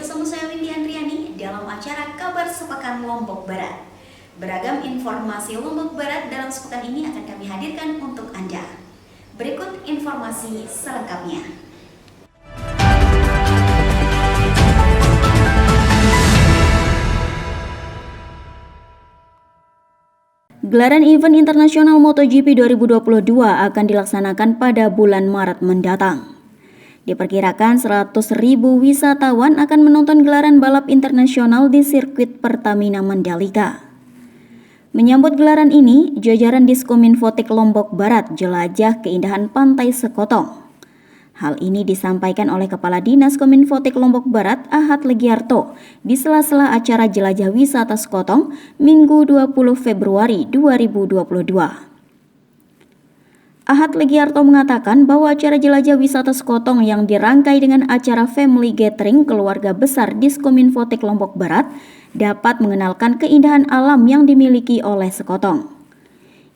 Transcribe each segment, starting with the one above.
bersama saya Windy Andriani dalam acara Kabar Sepekan Lombok Barat. Beragam informasi Lombok Barat dalam sepekan ini akan kami hadirkan untuk Anda. Berikut informasi selengkapnya. Gelaran event internasional MotoGP 2022 akan dilaksanakan pada bulan Maret mendatang. Diperkirakan 100.000 wisatawan akan menonton gelaran balap internasional di sirkuit Pertamina Mandalika. Menyambut gelaran ini, jajaran Diskominfotik Lombok Barat jelajah keindahan Pantai Sekotong. Hal ini disampaikan oleh Kepala Dinas Kominfotik Lombok Barat, Ahad Legiarto, di sela-sela acara Jelajah Wisata Sekotong, Minggu 20 Februari 2022. Ahad Legiarto mengatakan bahwa acara Jelajah Wisata Sekotong yang dirangkai dengan acara Family Gathering keluarga besar Diskominfotik Lombok Barat dapat mengenalkan keindahan alam yang dimiliki oleh Sekotong.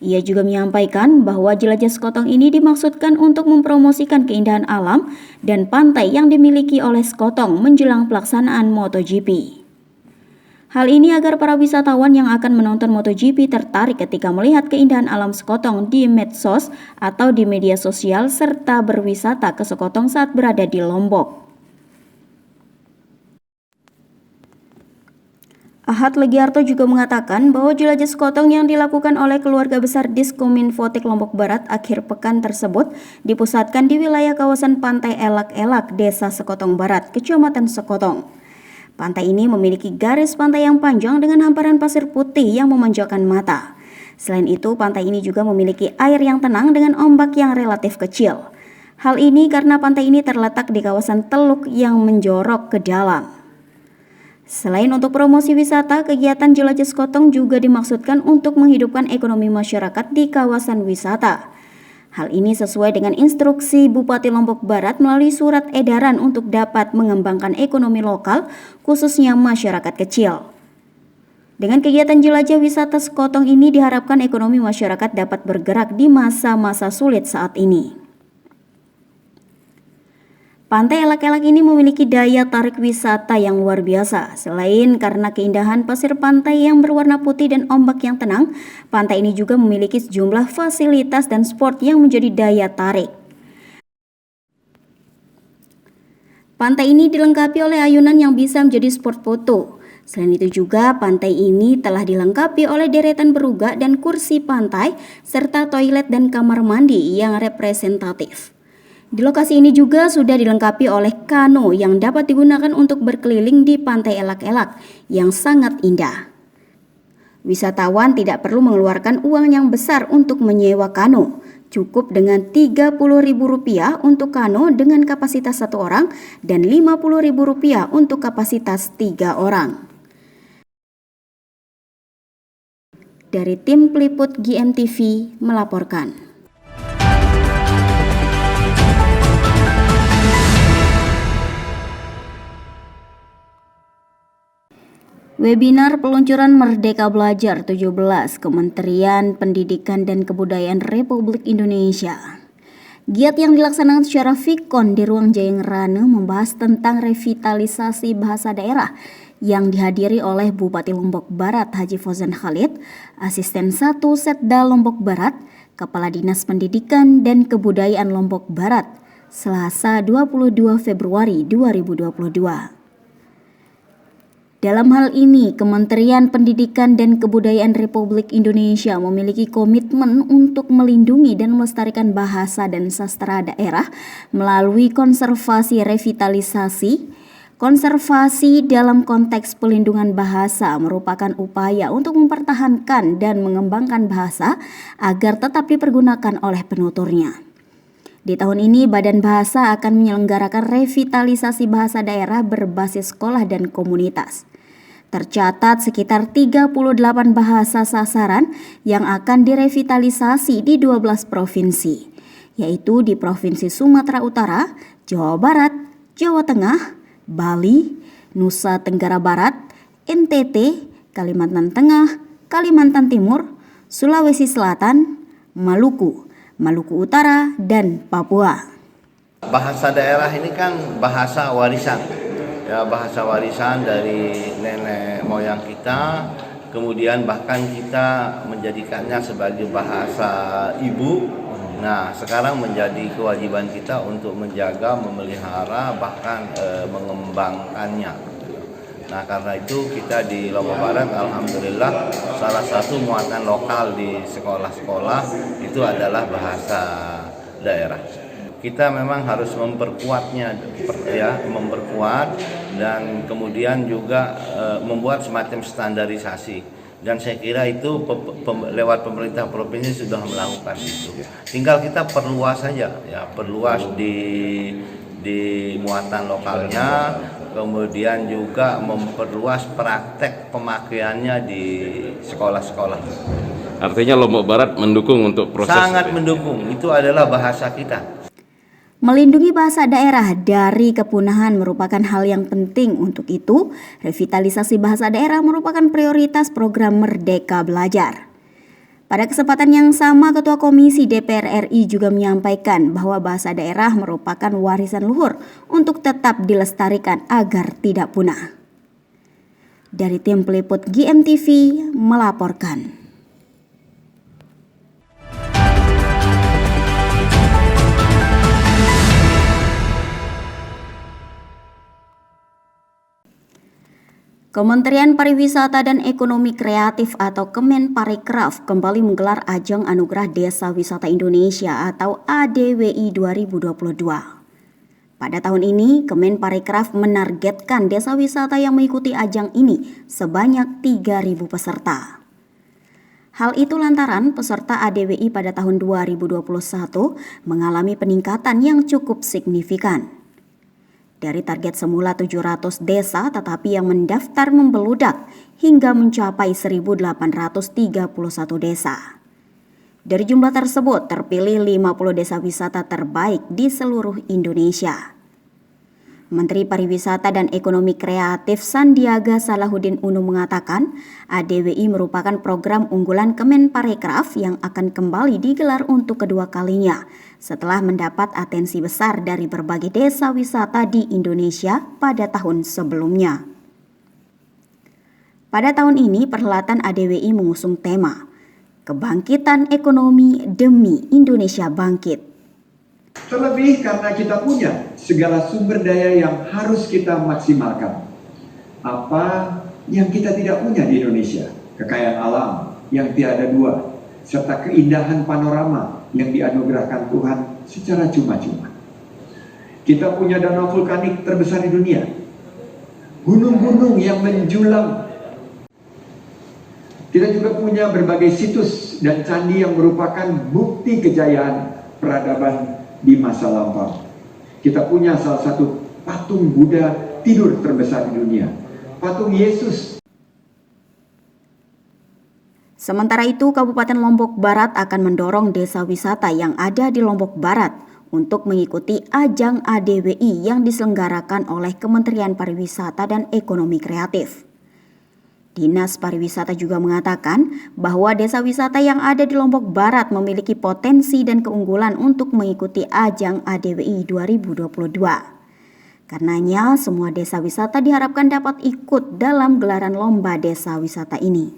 Ia juga menyampaikan bahwa Jelajah Sekotong ini dimaksudkan untuk mempromosikan keindahan alam dan pantai yang dimiliki oleh Sekotong menjelang pelaksanaan MotoGP. Hal ini agar para wisatawan yang akan menonton MotoGP tertarik ketika melihat keindahan alam Sekotong di medsos atau di media sosial serta berwisata ke Sekotong saat berada di Lombok. Ahad Legiarto juga mengatakan bahwa jelajah Sekotong yang dilakukan oleh keluarga besar Diskominfotik Lombok Barat akhir pekan tersebut dipusatkan di wilayah kawasan Pantai Elak-Elak, Desa Sekotong Barat, Kecamatan Sekotong. Pantai ini memiliki garis pantai yang panjang dengan hamparan pasir putih yang memanjakan mata. Selain itu, pantai ini juga memiliki air yang tenang dengan ombak yang relatif kecil. Hal ini karena pantai ini terletak di kawasan teluk yang menjorok ke dalam. Selain untuk promosi wisata, kegiatan Jelajah Sekotong juga dimaksudkan untuk menghidupkan ekonomi masyarakat di kawasan wisata. Hal ini sesuai dengan instruksi Bupati Lombok Barat melalui surat edaran untuk dapat mengembangkan ekonomi lokal, khususnya masyarakat kecil. Dengan kegiatan Jelajah Wisata Sekotong ini diharapkan ekonomi masyarakat dapat bergerak di masa-masa sulit saat ini. Pantai Elak-Elak ini memiliki daya tarik wisata yang luar biasa. Selain karena keindahan pasir pantai yang berwarna putih dan ombak yang tenang, pantai ini juga memiliki sejumlah fasilitas dan sport yang menjadi daya tarik. Pantai ini dilengkapi oleh ayunan yang bisa menjadi spot foto. Selain itu juga, pantai ini telah dilengkapi oleh deretan berugak dan kursi pantai, serta toilet dan kamar mandi yang representatif. Di lokasi ini juga sudah dilengkapi oleh kano yang dapat digunakan untuk berkeliling di Pantai Elak-Elak yang sangat indah. Wisatawan tidak perlu mengeluarkan uang yang besar untuk menyewa kano. Cukup dengan Rp30.000 untuk kano dengan kapasitas 1 orang dan Rp50.000 untuk kapasitas 3 orang. Dari tim peliput GMTV melaporkan. Webinar peluncuran Merdeka Belajar 17 Kementerian Pendidikan dan Kebudayaan Republik Indonesia. Giat yang dilaksanakan secara Vkon di Ruang Jayeng Rane membahas tentang revitalisasi bahasa daerah yang dihadiri oleh Bupati Lombok Barat Haji Fauzan Khalid, Asisten 1 Setda Lombok Barat, Kepala Dinas Pendidikan dan Kebudayaan Lombok Barat, Selasa 22 Februari 2022. Dalam hal ini, Kementerian Pendidikan dan Kebudayaan Republik Indonesia memiliki komitmen untuk melindungi dan melestarikan bahasa dan sastra daerah melalui konservasi revitalisasi. Konservasi dalam konteks pelindungan bahasa merupakan upaya untuk mempertahankan dan mengembangkan bahasa agar tetap dipergunakan oleh penuturnya. Di tahun ini, Badan Bahasa akan menyelenggarakan revitalisasi bahasa daerah berbasis sekolah dan komunitas. Tercatat sekitar 38 bahasa sasaran yang akan direvitalisasi di 12 provinsi, yaitu di Provinsi Sumatera Utara, Jawa Barat, Jawa Tengah, Bali, Nusa Tenggara Barat, NTT, Kalimantan Tengah, Kalimantan Timur, Sulawesi Selatan, Maluku, Maluku Utara, dan Papua. Bahasa daerah ini kan bahasa warisan. ya bahasa warisan dari nenek moyang kita, kemudian bahkan kita menjadikannya sebagai bahasa ibu. Nah, sekarang menjadi kewajiban kita untuk menjaga, memelihara, bahkan mengembangkannya. Nah, karena itu kita di Lombok Barat alhamdulillah salah satu muatan lokal di sekolah-sekolah itu adalah bahasa daerah. Kita memang harus memperkuatnya ya, memperkuat dan kemudian juga membuat semacam standarisasi. Dan saya kira itu lewat pemerintah provinsi sudah melakukan itu. Tinggal kita perluas saja ya, perluas di muatan lokalnya, kemudian juga memperluas praktek pemakaiannya di sekolah-sekolah. Artinya Lombok Barat mendukung untuk proses sangat mendukung, itu adalah bahasa kita. Melindungi bahasa daerah dari kepunahan merupakan hal yang penting. Untuk itu, revitalisasi bahasa daerah merupakan prioritas program Merdeka Belajar. Pada kesempatan yang sama, Ketua Komisi DPR RI juga menyampaikan bahwa bahasa daerah merupakan warisan luhur untuk tetap dilestarikan agar tidak punah. Dari tim peliput GMTV melaporkan. Kementerian Pariwisata dan Ekonomi Kreatif atau Kemenparekraf kembali menggelar Ajang Anugerah Desa Wisata Indonesia atau ADWI 2022. Pada tahun ini, Kemenparekraf menargetkan desa wisata yang mengikuti ajang ini sebanyak 3.000 peserta. Hal itu lantaran peserta ADWI pada tahun 2021 mengalami peningkatan yang cukup signifikan. Dari target semula 700 desa, tetapi yang mendaftar membeludak hingga mencapai 1.831 desa. Dari jumlah tersebut, terpilih 50 desa wisata terbaik di seluruh Indonesia. Menteri Pariwisata dan Ekonomi Kreatif Sandiaga Salahuddin Uno mengatakan, ADWI merupakan program unggulan Kemenparekraf yang akan kembali digelar untuk kedua kalinya setelah mendapat atensi besar dari berbagai desa wisata di Indonesia pada tahun sebelumnya. Pada tahun ini, perhelatan ADWI mengusung tema Kebangkitan Ekonomi Demi Indonesia Bangkit. Terlebih karena kita punya segala sumber daya yang harus kita maksimalkan. Apa yang kita tidak punya di Indonesia? Kekayaan alam yang tiada dua, serta keindahan panorama yang dianugerahkan Tuhan secara cuma-cuma. Kita punya danau vulkanik terbesar di dunia, gunung-gunung yang menjulang. Kita juga punya berbagai situs dan candi yang merupakan bukti kejayaan peradaban di masa lampau. Kita punya salah satu patung Buddha tidur terbesar di dunia, patung Yesus. Sementara itu, Kabupaten Lombok Barat akan mendorong desa wisata yang ada di Lombok Barat untuk mengikuti ajang ADWI yang diselenggarakan oleh Kementerian Pariwisata dan Ekonomi Kreatif. Dinas Pariwisata juga mengatakan bahwa desa wisata yang ada di Lombok Barat memiliki potensi dan keunggulan untuk mengikuti ajang ADWI 2022. Karenanya, semua desa wisata diharapkan dapat ikut dalam gelaran lomba desa wisata ini.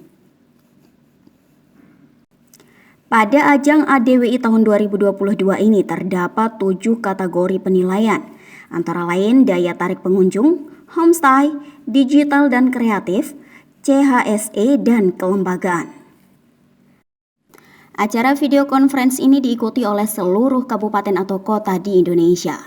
Pada ajang ADWI tahun 2022 ini terdapat 7 kategori penilaian, antara lain daya tarik pengunjung, homestay, digital dan kreatif, CHSE, dan kelembagaan. Acara video conference ini diikuti oleh seluruh kabupaten atau kota di Indonesia.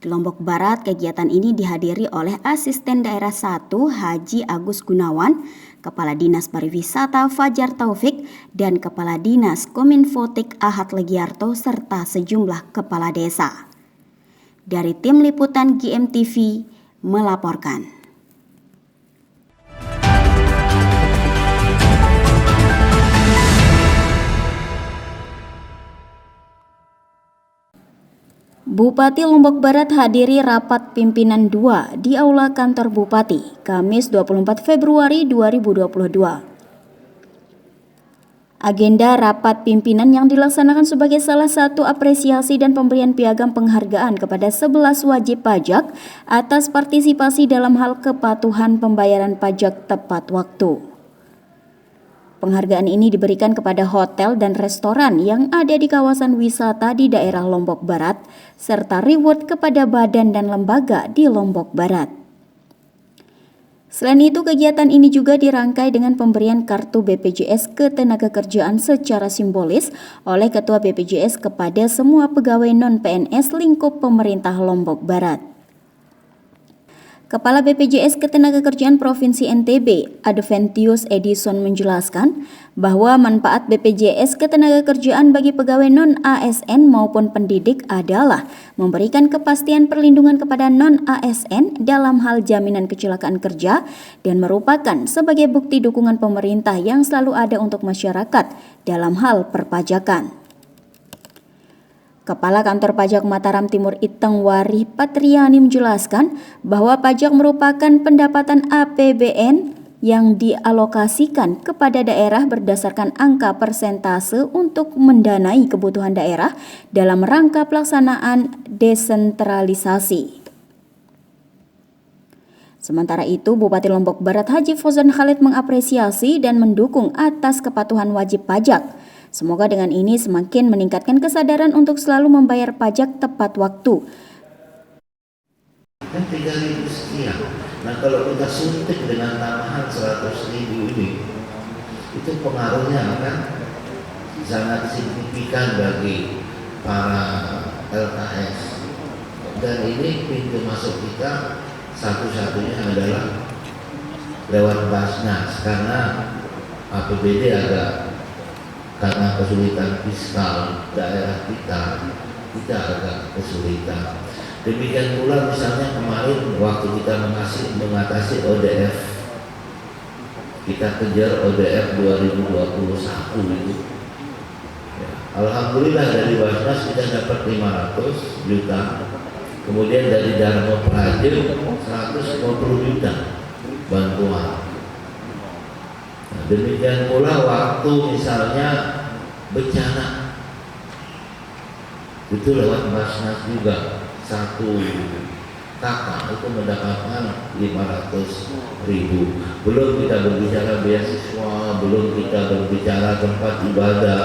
Di Lombok Barat, kegiatan ini dihadiri oleh Asisten Daerah 1 Haji Agus Gunawan, Kepala Dinas Pariwisata Fajar Taufik, dan Kepala Dinas Kominfotik Ahad Legiarto, serta sejumlah kepala desa. Dari tim liputan GMTV melaporkan. Bupati Lombok Barat hadiri rapat pimpinan 2 di Aula Kantor Bupati, Kamis 24 Februari 2022. Agenda rapat pimpinan yang dilaksanakan sebagai salah satu apresiasi dan pemberian piagam penghargaan kepada 11 wajib pajak atas partisipasi dalam hal kepatuhan pembayaran pajak tepat waktu. Penghargaan ini diberikan kepada hotel dan restoran yang ada di kawasan wisata di daerah Lombok Barat, serta reward kepada badan dan lembaga di Lombok Barat. Selain itu, kegiatan ini juga dirangkai dengan pemberian kartu BPJS Ketenagakerjaan secara simbolis oleh Ketua BPJS kepada semua pegawai non-PNS lingkup pemerintah Lombok Barat. Kepala BPJS Ketenagakerjaan Provinsi NTB, Adventius Edison menjelaskan bahwa manfaat BPJS Ketenagakerjaan bagi pegawai non-ASN maupun pendidik adalah memberikan kepastian perlindungan kepada non-ASN dalam hal jaminan kecelakaan kerja dan merupakan sebagai bukti dukungan pemerintah yang selalu ada untuk masyarakat dalam hal perpajakan. Kepala Kantor Pajak Mataram Timur Iteng Wari Patriani menjelaskan bahwa pajak merupakan pendapatan APBN yang dialokasikan kepada daerah berdasarkan angka persentase untuk mendanai kebutuhan daerah dalam rangka pelaksanaan desentralisasi. Sementara itu, Bupati Lombok Barat Haji Fauzan Khalid mengapresiasi dan mendukung atas kepatuhan wajib pajak. Semoga dengan ini semakin meningkatkan kesadaran untuk selalu membayar pajak tepat waktu. Kan 3.000 sekian. Nah kalau kita suntik dengan tambahan 100.000 ini, itu pengaruhnya akan sangat signifikan bagi para LKS. Dan ini pintu masuk kita satu-satunya adalah lewat Basnas, karena APBD karena kesulitan fiskal daerah kita agak kesulitan. Demikian pula misalnya kemarin waktu kita mengatasi ODF, kita kejar ODF 2021 itu. Ya, alhamdulillah dari Basnas kita dapat 500 juta, kemudian dari Dharma Praja 150 juta bantuan. Demikian pula waktu misalnya bencana itu lewat Basnas juga, satu kakak itu mendapatkan 500.000. Belum kita berbicara beasiswa, belum kita berbicara tempat ibadah,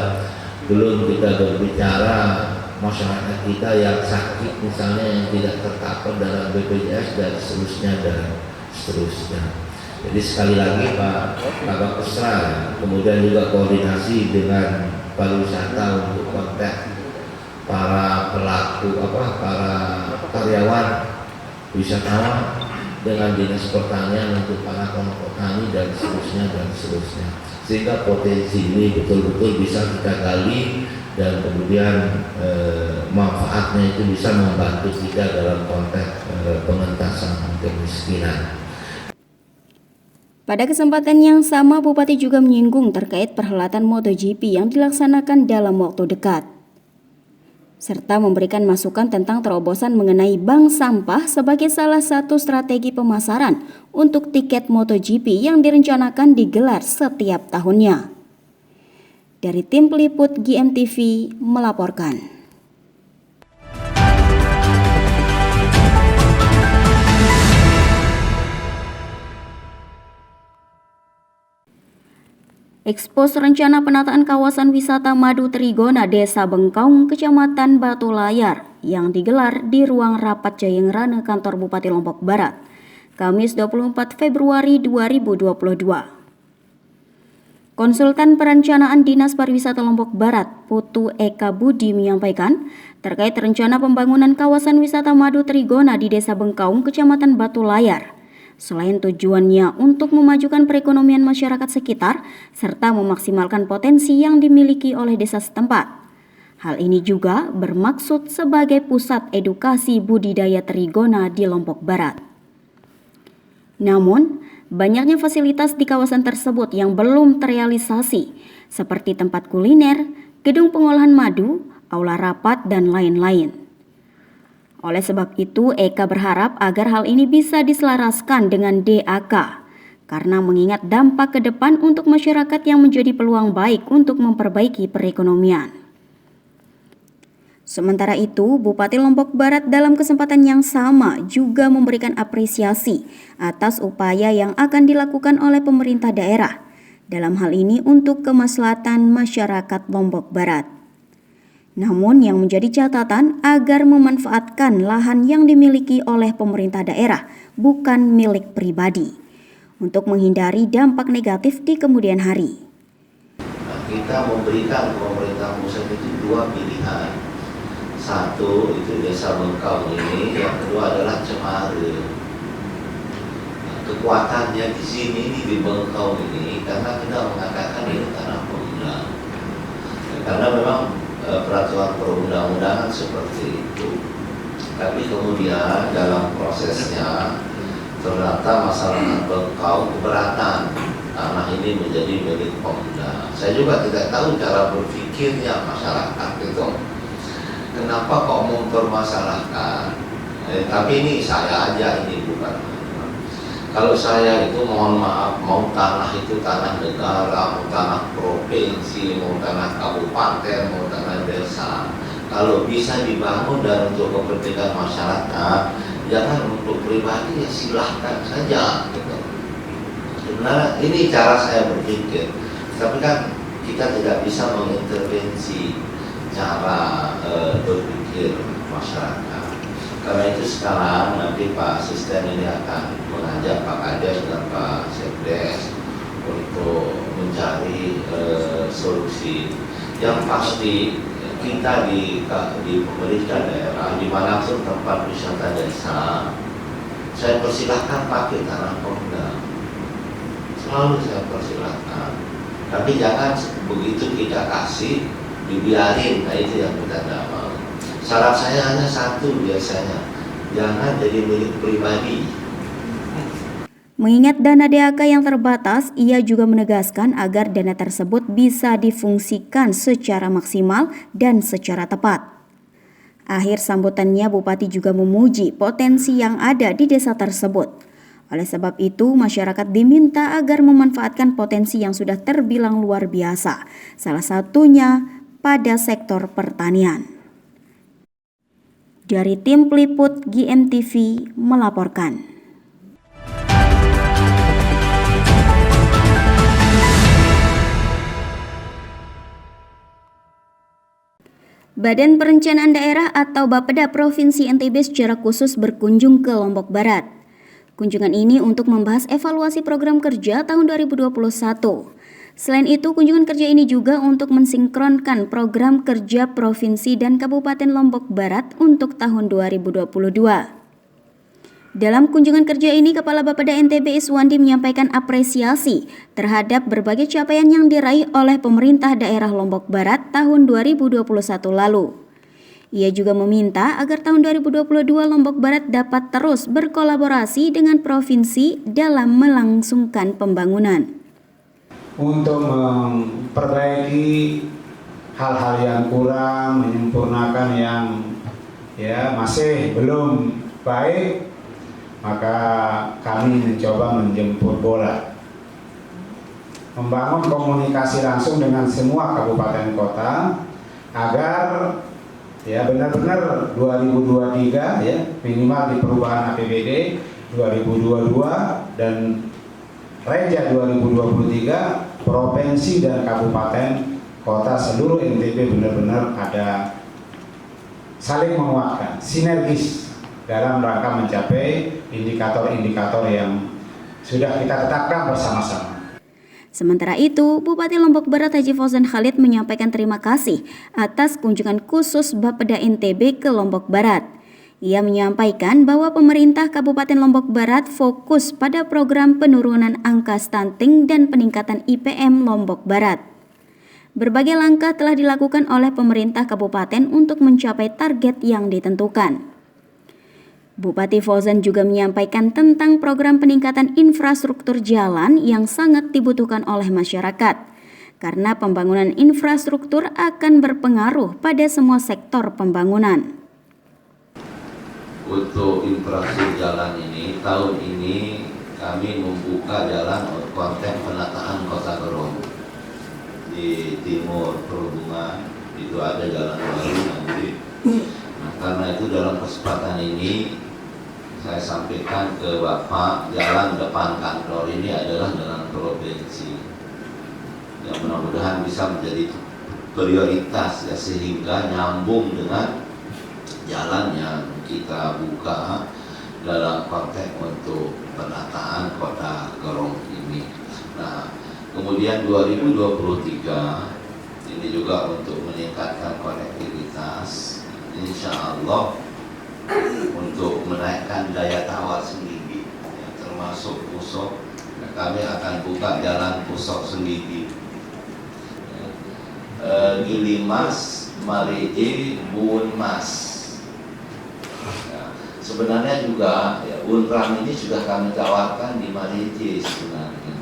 belum kita berbicara masyarakat kita yang sakit misalnya yang tidak tercover dalam BPJS dan seterusnya. Jadi sekali lagi Pak Kapusra, kemudian juga koordinasi dengan pariwisata untuk kontak para pelaku para karyawan wisatawan dengan dinas pertanian untuk para kelompok tani dan seterusnya, sehingga potensi ini betul-betul bisa kita gali dan kemudian manfaatnya itu bisa membantu kita dalam konteks pengentasan kemiskinan. Pada kesempatan yang sama, Bupati juga menyinggung terkait perhelatan MotoGP yang dilaksanakan dalam waktu dekat, serta memberikan masukan tentang terobosan mengenai bank sampah sebagai salah satu strategi pemasaran untuk tiket MotoGP yang direncanakan digelar setiap tahunnya. Dari tim peliput GMTV melaporkan. Ekspos rencana penataan kawasan wisata Madu Trigona, Desa Bengkaung, Kecamatan Batu Layar yang digelar di ruang rapat Jayengrane Kantor Bupati Lombok Barat, Kamis 24 Februari 2022. Konsultan Perencanaan Dinas Pariwisata Lombok Barat, Putu Eka Budi menyampaikan terkait rencana pembangunan kawasan wisata Madu Trigona di Desa Bengkaung, Kecamatan Batu Layar. Selain tujuannya untuk memajukan perekonomian masyarakat sekitar serta memaksimalkan potensi yang dimiliki oleh desa setempat. Hal ini juga bermaksud sebagai pusat edukasi budidaya trigona di Lombok Barat. Namun, banyaknya fasilitas di kawasan tersebut yang belum terrealisasi, seperti tempat kuliner, gedung pengolahan madu, aula rapat, dan lain-lain. Oleh sebab itu, Eka berharap agar hal ini bisa diselaraskan dengan DAK, karena mengingat dampak ke depan untuk masyarakat yang menjadi peluang baik untuk memperbaiki perekonomian. Sementara itu, Bupati Lombok Barat dalam kesempatan yang sama juga memberikan apresiasi atas upaya yang akan dilakukan oleh pemerintah daerah, dalam hal ini untuk kemaslahatan masyarakat Lombok Barat. Namun yang menjadi catatan agar memanfaatkan lahan yang dimiliki oleh pemerintah daerah, bukan milik pribadi, untuk menghindari dampak negatif di kemudian hari. Kita memberikan pemerintah pusat itu dua pilihan. Satu itu desa Bengkau ini, yang kedua adalah Cemara. Kekuatannya di sini di Bengkau ini karena kita mengatakan ini tanah pemuda. Karena memang peraturan perundang-undangan seperti itu. Tapi kemudian dalam prosesnya ternyata masyarakat Bengkau keberatan tanah ini menjadi milik pemuda. Saya juga tidak tahu cara berpikirnya masyarakat itu. Kenapa kok mempermasalahkan? Tapi ini saya aja, ini bukan. Kalau saya itu mohon maaf, mau tanah itu tanah negara, mau tanah provinsi, mau tanah kabupaten, mau tanah desa. Kalau bisa dibangun dan untuk kepentingan masyarakat, jangan untuk pribadi, ya silahkan saja. Gitu. Sebenarnya ini cara saya berpikir. Tapi kan kita tidak bisa mengintervensi cara berpikir masyarakat. Karena itu sekarang nanti Pak Asisten ini akan mengajak Pak Kades dan Pak Sekdes untuk mencari solusi. Yang pasti kita di pemerintah daerah dimanapun tempat wisata desa, saya persilahkan pakai tanah pemuda. Selalu saya persilahkan. Tapi jangan begitu kita kasih dibiarin, nah itu yang kita tidak mau. Syarat saya hanya satu biasanya, jangan jadi milik pribadi. Mengingat dana DAK yang terbatas, ia juga menegaskan agar dana tersebut bisa difungsikan secara maksimal dan secara tepat. Akhir sambutannya, Bupati juga memuji potensi yang ada di desa tersebut. Oleh sebab itu, masyarakat diminta agar memanfaatkan potensi yang sudah terbilang luar biasa, salah satunya pada sektor pertanian. Dari tim peliput GMTV melaporkan. Badan Perencanaan Daerah atau Bapeda Provinsi NTB secara khusus berkunjung ke Lombok Barat. Kunjungan ini untuk membahas evaluasi program kerja tahun 2021. Selain itu, kunjungan kerja ini juga untuk mensinkronkan program kerja Provinsi dan Kabupaten Lombok Barat untuk tahun 2022. Dalam kunjungan kerja ini, Kepala Bapeda NTB Iswandi menyampaikan apresiasi terhadap berbagai capaian yang diraih oleh pemerintah daerah Lombok Barat tahun 2021 lalu. Ia juga meminta agar tahun 2022 Lombok Barat dapat terus berkolaborasi dengan provinsi dalam melangsungkan pembangunan. Untuk memperbaiki hal-hal yang kurang, menyempurnakan yang masih belum baik, maka kami mencoba menjemput bola, membangun komunikasi langsung dengan semua kabupaten kota agar benar-benar 2023 minimal di perubahan APBD 2022 dan Reja 2023 provinsi dan kabupaten kota seluruh NTB benar-benar ada saling menguatkan, sinergis dalam rangka mencapai indikator-indikator yang sudah kita tetapkan bersama-sama. Sementara itu, Bupati Lombok Barat Haji Fauzan Khalid menyampaikan terima kasih atas kunjungan khusus Bapeda NTB ke Lombok Barat. Ia menyampaikan bahwa pemerintah Kabupaten Lombok Barat fokus pada program penurunan angka stunting dan peningkatan IPM Lombok Barat. Berbagai langkah telah dilakukan oleh pemerintah kabupaten untuk mencapai target yang ditentukan. Bupati Fauzan juga menyampaikan tentang program peningkatan infrastruktur jalan yang sangat dibutuhkan oleh masyarakat, karena pembangunan infrastruktur akan berpengaruh pada semua sektor pembangunan. Untuk infrastruktur jalan ini, tahun ini kami membuka jalan konten penataan Kota Gerong. Di timur perhubungan itu ada jalan baru nanti. Nah, karena itu dalam kesempatan ini saya sampaikan ke Bapak, jalan depan kantor ini adalah jalan provinsi yang mudah-mudahan bisa menjadi prioritas ya, sehingga nyambung dengan jalan yang kita buka dalam konteks untuk penataan Kota Gerong ini. Nah, kemudian 2023 ini juga untuk meningkatkan konektivitas, insya Allah untuk menaikkan daya tawar Senggigi, ya, termasuk Pusok. Kami akan buka jalan Pusok Senggigi, Gilimas, Marije, Buunmas. Ya, sebenarnya juga ya, Unram ini sudah kami tawarkan di Marije sebenarnya,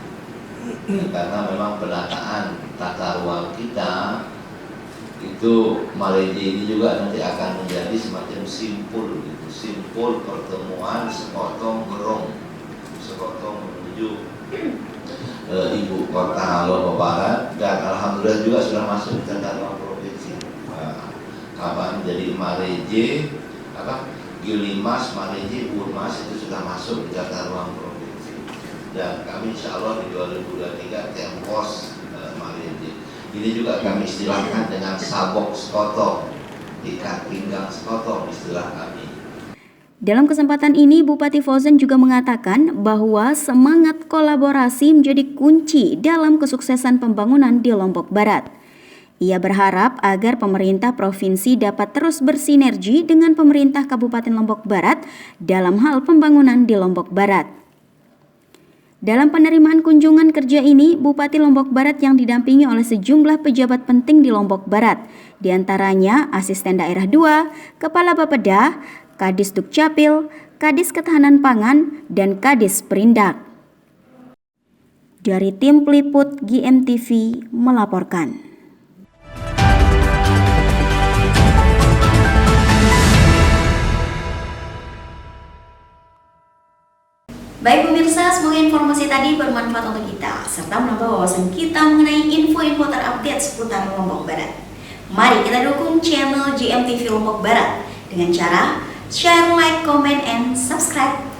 ya, karena memang penataan tata ruang kita itu Marije ini juga nanti akan menjadi semacam simpul gitu, simpul pertemuan Sekotong Gerong, Sekotong menuju ibu kota Lombok Barat, dan alhamdulillah juga sudah masuk ke tata ruang provinsi. Kapan jadi Marije, Gilimas, Marije, Buunmas itu sudah masuk ke tata ruang provinsi, dan kami insya Allah di 2023 Tempos Marije. Ini juga kami istilahkan dengan sabok sekotong, ikat pinggang sekotong istilah kami. Dalam kesempatan ini, Bupati Fauzan juga mengatakan bahwa semangat kolaborasi menjadi kunci dalam kesuksesan pembangunan di Lombok Barat. Ia berharap agar pemerintah provinsi dapat terus bersinergi dengan pemerintah Kabupaten Lombok Barat dalam hal pembangunan di Lombok Barat. Dalam penerimaan kunjungan kerja ini, Bupati Lombok Barat yang didampingi oleh sejumlah pejabat penting di Lombok Barat, diantaranya Asisten Daerah 2, Kepala Bapeda, Kadis Dukcapil, Kadis Ketahanan Pangan, dan Kadis Perindak. Dari tim peliput GMTV melaporkan. Baik pemirsa, semoga informasi tadi bermanfaat untuk kita serta menambah wawasan kita mengenai info-info terupdate seputar Lombok Barat. Mari kita dukung channel GMTV Lombok Barat dengan cara share, like, comment, and subscribe.